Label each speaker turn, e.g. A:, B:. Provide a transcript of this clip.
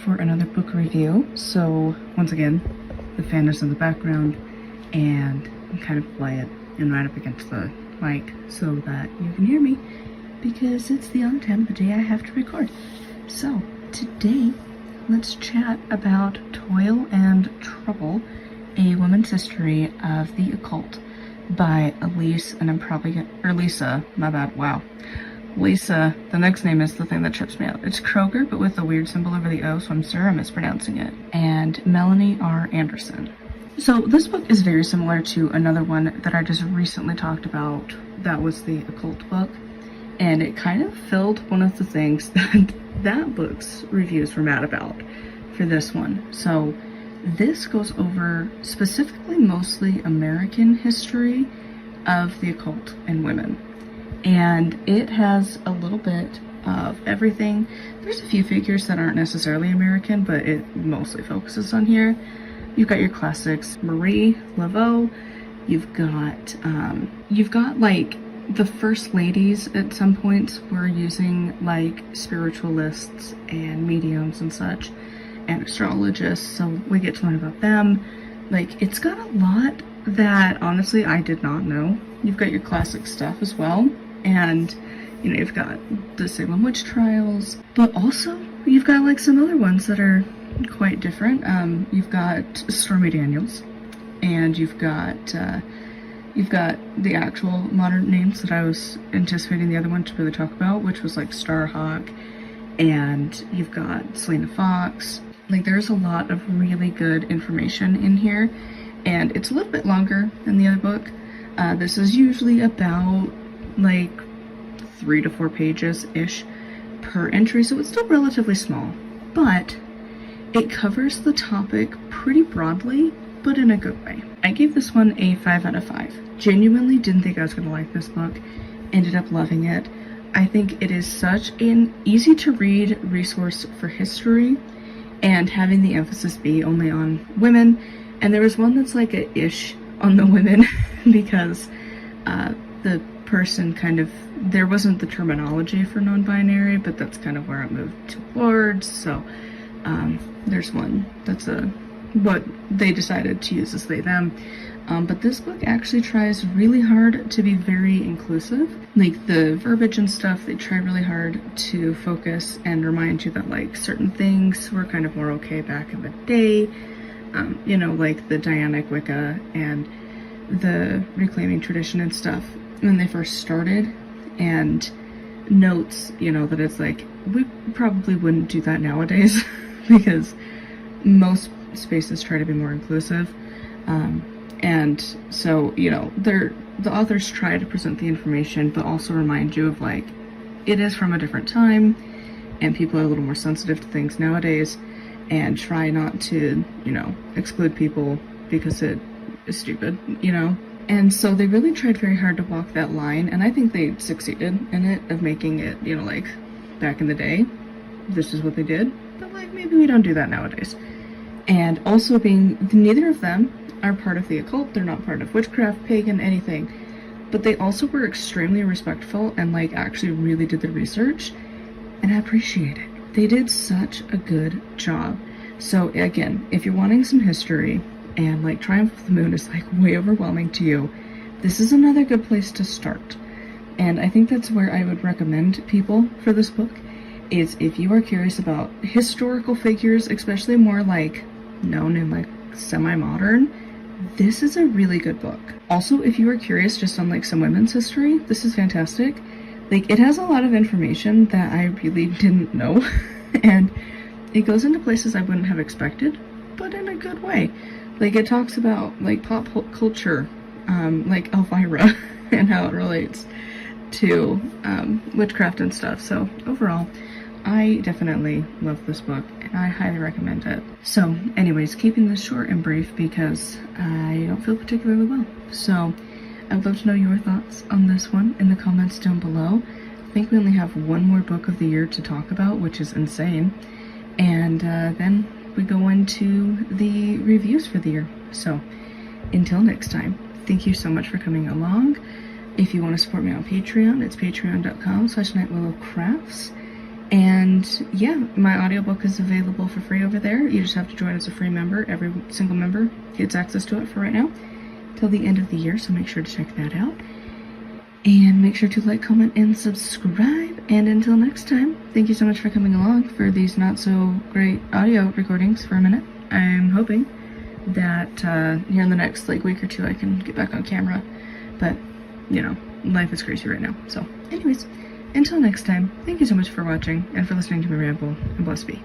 A: for another book review. So once again, the fan is in the background and I'm kind of quiet and right up against the mic so that you can hear me because it's the odd time of the day I have to record. So today, let's chat about Toil and Trouble, a woman's history of the occult by Elise, and I'm probably gonna, or Lisa, my bad, wow. Lisa, the next name is the thing that trips me out. It's Kröger, but with a weird symbol over the O, so I'm sure I'm mispronouncing it. And Melanie R. Anderson. So this book is very similar to another one that I just recently talked about. That was the occult book. And it kind of filled one of the things that book's reviews were mad about for this one. So this goes over specifically mostly American history of the occult and women. And it has a little bit of everything. There's a few figures that aren't necessarily American, but it mostly focuses on here. You've got your classics, Marie Laveau. You've got like the first ladies at some points were using like spiritualists and mediums and such, and astrologists. So we get to learn about them. Like, it's got a lot that honestly I did not know. You've got your classic stuff as well. And, you know, you've got the Salem witch trials, but also you've got like some other ones that are quite different. You've got Stormy Daniels, and you've got the actual modern names that I was anticipating the other one to really talk about, which was like Starhawk, and you've got Selena Fox. Like, there's a lot of really good information in here, and it's a little bit longer than the other book. This is usually about like 3 to 4 pages-ish per entry, so it's still relatively small, but it covers the topic pretty broadly, but in a good way. I gave this one a 5 out of 5. Genuinely didn't think I was going to like this book. Ended up loving it. I think it is such an easy to read resource for history, and having the emphasis be only on women. And there was one that's like a ish on the women because the person kind of, there wasn't the terminology for non-binary, but that's kind of where it moved towards. So there's one that's what they decided to use as they them. But this book actually tries really hard to be very inclusive. Like, the verbiage and stuff, they try really hard to focus and remind you that like certain things were kind of more okay back in the day. You know, like the Dianic Wicca and the reclaiming tradition and stuff when they first started, and notes, you know, that it's like, we probably wouldn't do that nowadays because most spaces try to be more inclusive. And so, you know, the authors try to present the information, but also remind you of like, it is from a different time, and people are a little more sensitive to things nowadays, and try not to, you know, exclude people because it is stupid, you know? And so they really tried very hard to walk that line, and I think they succeeded in it, of making it, you know, like, back in the day, this is what they did, but like, maybe we don't do that nowadays. And also being, neither of them are part of the occult, they're not part of witchcraft, pagan, anything, but they also were extremely respectful and like actually really did the research, and I appreciate it. They did such a good job. So again, if you're wanting some history and like Triumph of the Moon is like way overwhelming to you, this is another good place to start. And I think that's where I would recommend people for this book, is if you are curious about historical figures, especially more like known in like semi-modern, this is a really good book. Also, if you are curious just on like some women's history, this is fantastic. Like, it has a lot of information that I really didn't know, and it goes into places I wouldn't have expected, but in a good way. Like, it talks about like pop culture, like Elvira and how it relates to witchcraft and stuff. So overall, I definitely love this book, and I highly recommend it. So anyways, keeping this short and brief because I don't feel particularly well. So I would love to know your thoughts on this one in the comments down below. I think we only have one more book of the year to talk about, which is insane. And then we go into the reviews for the year. So until next time, thank you so much for coming along. If you want to support me on Patreon, it's patreon.com/nightwillowcrafts. And yeah, my audiobook is available for free over there. You just have to join as a free member. Every single member gets access to it for right now till the end of the year, so make sure to check that out. And make sure to like, comment, and subscribe. And until next time, thank you so much for coming along for these not so great audio recordings for a minute. I'm hoping that here in the next week or two I can get back on camera, but you know, life is crazy right now. So anyways, until next time, thank you so much for watching and for listening to me ramble, and blessed be.